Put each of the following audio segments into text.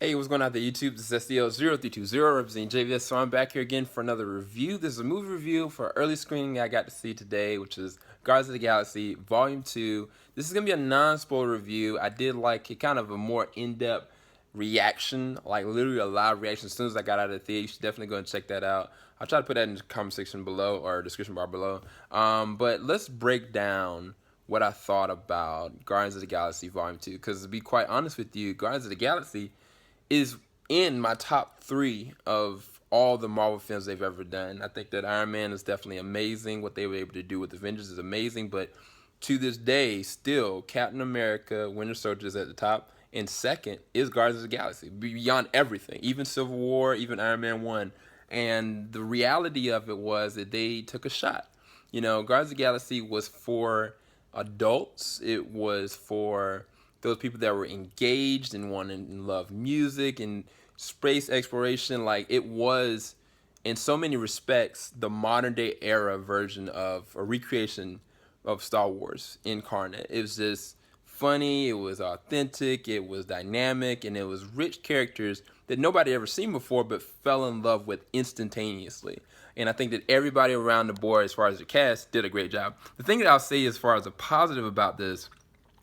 Hey, what's going on the YouTube? This is SDL0320 representing JVS. So I'm back here again for another review. This is a movie review for an early screening I got to see today, which is Guardians of the Galaxy Volume 2. This is going to be a non-spoiler review. I did like it, kind of a more in-depth reaction, like literally a live reaction as soon as I got out of the theater. You should definitely go and check that out. I'll try to put that in the comment section below or description bar below. But let's break down what I thought about Guardians of the Galaxy Volume 2. Because to be quite honest with you, Guardians of the Galaxy is in my top 3 of all the Marvel films they've ever done. I think that Iron Man is definitely amazing. What they were able to do with Avengers is amazing. But to this day, still, Captain America, Winter Soldier is at the top. And second is Guardians of the Galaxy, beyond everything. Even Civil War, even Iron Man 1. And the reality of it was that they took a shot. You know, Guardians of the Galaxy was for adults. It was for those people that were engaged and wanted and loved music and space exploration. Like, it was, in so many respects, the modern day era version of a recreation of Star Wars incarnate. It was just funny, it was authentic, it was dynamic, and it was rich characters that nobody ever seen before but fell in love with instantaneously. And I think that everybody around the board, as far as the cast, did a great job. The thing that I'll say as far as a positive about this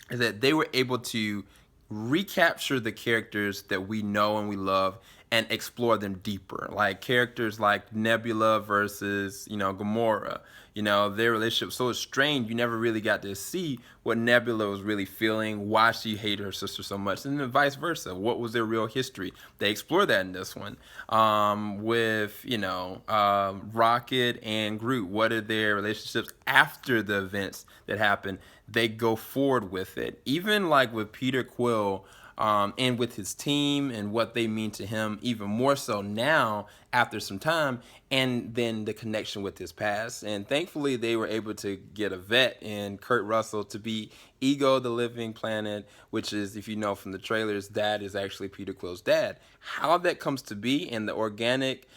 is that they were able to recapture the characters that we know and we love and explore them deeper. Like characters like Nebula versus, Gamora. Their relationship was so strained, you never really got to see what Nebula was really feeling, why she hated her sister so much, and then vice versa. What was their real history? They explore that in this one. With, Rocket and Groot, what are their relationships after the events that happened? They go forward with it. Even like with Peter Quill, and with his team and what they mean to him, even more so now after some time, and then the connection with his past. And thankfully they were able to get a vet in Kurt Russell to be Ego the Living Planet, which is, if you know from the trailers, that is actually Peter Quill's dad. How that comes to be and the organic,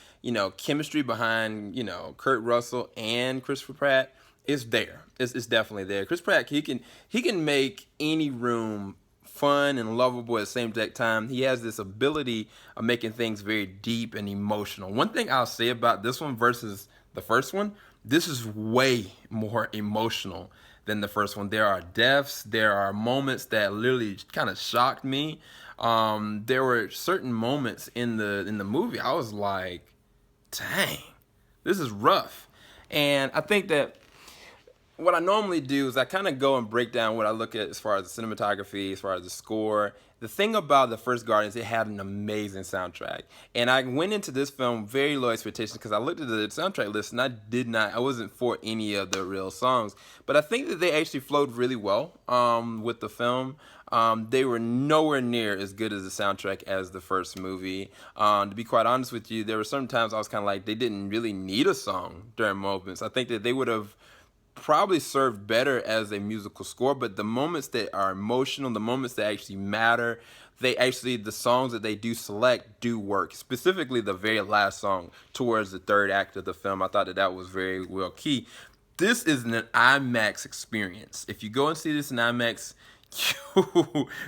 chemistry behind, Kurt Russell and Christopher Pratt is there. It's definitely there. Chris Pratt, he can make any room fun and lovable at the same exact time. He has this ability of making things very deep and emotional. One thing I'll say about this one versus the first one, this is way more emotional than the first one. There are deaths, there are moments that literally kind of shocked me. There were certain moments in the movie I was like, dang, this is rough. And I think that what I normally do is I kind of go and break down what I look at as far as the cinematography, as far as the score. The thing about the first Guardians, it had an amazing soundtrack. And I went into this film very low expectations because I looked at the soundtrack list and I wasn't for any of the real songs. But I think that they actually flowed really well with the film. They were nowhere near as good as the soundtrack as the first movie. To be quite honest with you, there were some times I was kind of like, they didn't really need a song during moments. I think that they would have probably served better as a musical score, but the moments that are emotional, the moments that actually matter, the songs that they do select do work. Specifically the very last song towards the third act of the film, I thought that was very well key. This is an IMAX experience. If you go and see this in IMAX,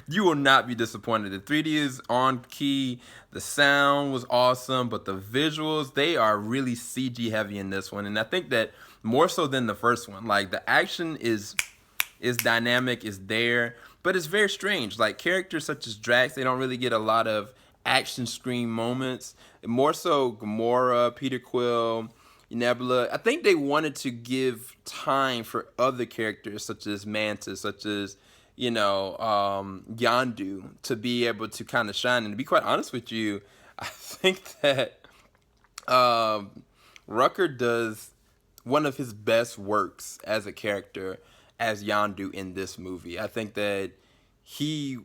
you will not be disappointed. The 3D is on key, the sound was awesome, but the visuals, they are really CG heavy in this one. And I think that more so than the first one, like the action is dynamic, is there, but it's very strange. Like characters such as Drax, they don't really get a lot of action screen moments. More so Gamora, Peter Quill, Nebula. I think they wanted to give time for other characters such as Mantis, such as Yondu, to be able to kind of shine. And to be quite honest with you, I think that Rucker does one of his best works as a character as Yondu in this movie. I think that he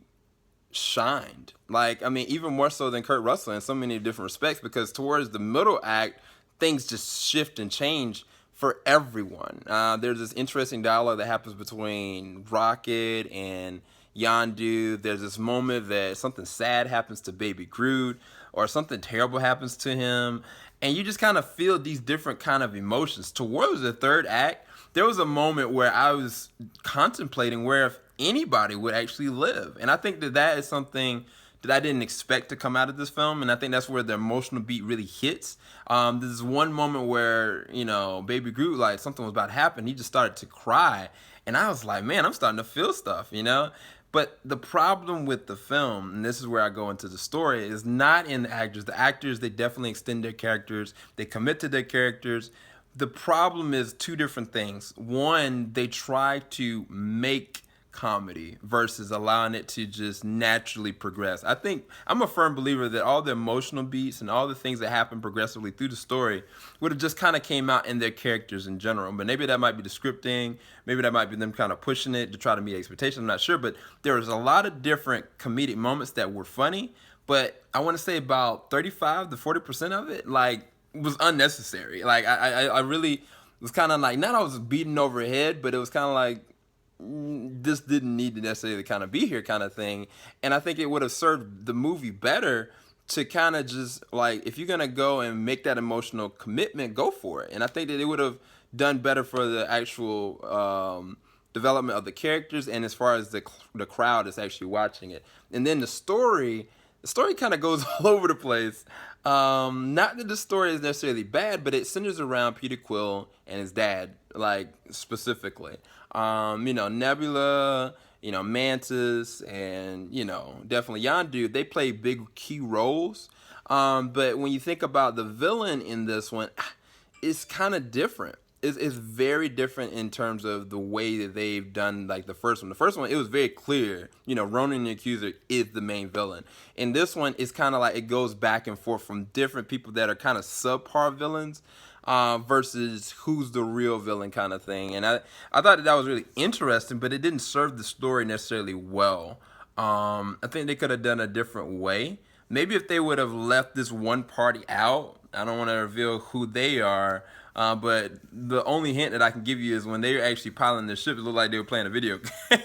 shined. Like, I mean, even more so than Kurt Russell in so many different respects, because towards the middle act, things just shift and change for everyone. There's this interesting dialogue that happens between Rocket and Yondu. There's this moment that something sad happens to Baby Groot, or something terrible happens to him, and you just kind of feel these different kind of emotions. Towards the third act, there was a moment where I was contemplating where if anybody would actually live. And I think that is something that I didn't expect to come out of this film, and I think that's where the emotional beat really hits. There's one moment where, you know, Baby Groot, like, something was about to happen. He just started to cry, and I was like, man, I'm starting to feel stuff, you know? But the problem with the film, and this is where I go into the story, is not in the actors. The actors, they definitely extend their characters. They commit to their characters. The problem is two different things. One, they try to make comedy versus allowing it to just naturally progress. I think I'm a firm believer that all the emotional beats and all the things that happen progressively through the story would have just kind of came out in their characters in general. But maybe that might be the scripting, maybe that might be them kind of pushing it to try to meet expectations. I'm not sure, but there was a lot of different comedic moments that were funny, but I want to say about 35 to 40% of it, like, was unnecessary. Like, I really was kind of like, not I was beating over head, but it was kind of like, this didn't need to necessarily kind of be here kind of thing. And I think it would have served the movie better to kind of just, like, if you're going to go and make that emotional commitment, go for it. And I think that it would have done better for the actual development of the characters and as far as the crowd is actually watching it. And then the story kind of goes all over the place. Not that the story is necessarily bad, but it centers around Peter Quill and his dad, like, specifically. You know, Nebula, you know, Mantis, and, you know, definitely Yondu, they play big key roles. But when you think about the villain in this one, it's kind of different. It's very different in terms of the way that they've done, like, the first one. The first one, it was very clear, you know, Ronan the Accuser is the main villain. In this one, it's kind of like it goes back and forth from different people that are kind of subpar villains versus who's the real villain kind of thing. And I thought that was really interesting, but it didn't serve the story necessarily well. I think they could have done a different way. Maybe if they would have left this one party out, I don't want to reveal who they are, but the only hint that I can give you is when they were actually piloting the ship, it looked like they were playing a video game,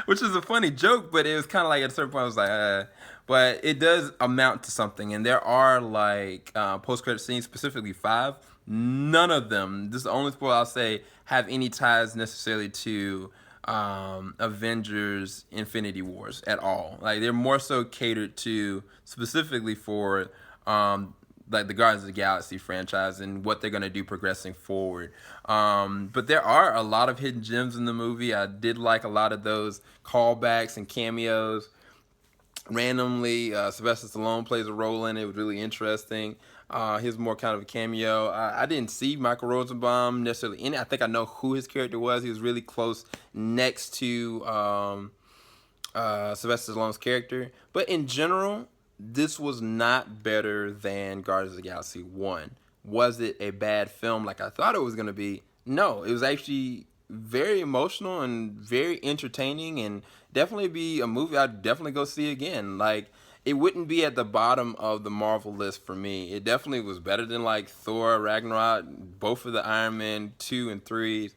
which is a funny joke, but it was kind of like at a certain point I was like, but it does amount to something, and there are, like, post-credit scenes, specifically 5. None of them, this is the only spoiler I'll say, have any ties necessarily to Avengers Infinity Wars at all. Like, they're more so catered to specifically for like the Guardians of the Galaxy franchise and what they're going to do progressing forward. But there are a lot of hidden gems in the movie. I did like a lot of those callbacks and cameos. Randomly, Sylvester Stallone plays a role in it. It was really interesting. He's more kind of a cameo. I didn't see Michael Rosenbaum necessarily in it. I think I know who his character was. He was really close next to Sylvester Stallone's character. But in general, this was not better than Guardians of the Galaxy 1. Was it a bad film like I thought it was going to be? No, it was actually very emotional and very entertaining, and definitely be a movie I'd definitely go see again. Like, it wouldn't be at the bottom of the Marvel list for me. It definitely was better than, like, Thor, Ragnarok, both of the Iron Man 2 and 3s.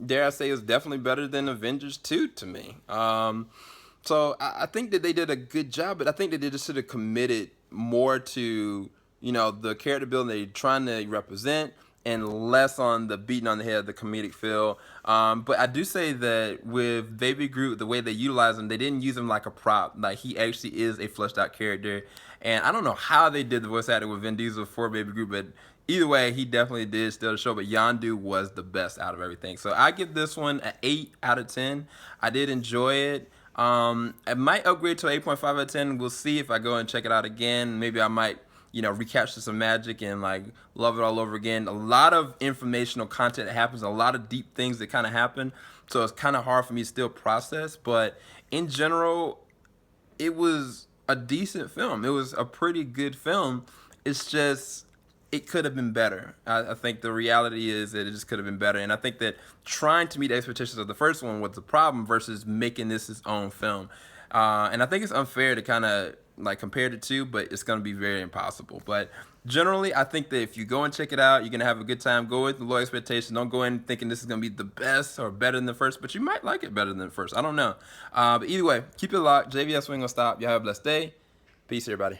Dare I say it was definitely better than Avengers 2 to me. So I think that they did a good job, but I think that they just should have committed more to, you know, the character building they're trying to represent, and less on the beating on the head of the comedic feel. But I do say that with Baby Groot, the way they utilize him, they didn't use him like a prop. Like, he actually is a fleshed out character. And I don't know how they did the voice acting with Vin Diesel for Baby Groot, but either way, he definitely did steal the show. But Yondu was the best out of everything. So I give this one an 8 out of 10. I did enjoy it. I might upgrade to 8.5 out of 10. We'll see if I go and check it out again. Maybe I might, you know, recapture some magic and, like, love it all over again. A lot of informational content that happens, a lot of deep things that kind of happen. So it's kind of hard for me to still process. But in general, it was a decent film. It was a pretty good film. It's just, it could have been better. I think the reality is that it just could have been better. And I think that trying to meet the expectations of the first one was the problem versus making this his own film. And I think it's unfair to kind of, like, compare the two, but it's going to be very impossible. But generally, I think that if you go and check it out, you're going to have a good time. Go with low expectations. Don't go in thinking this is going to be the best or better than the first, but you might like it better than the first. I don't know. But either way, keep it locked. JVS, we ain't going to stop. Y'all have a blessed day. Peace, everybody.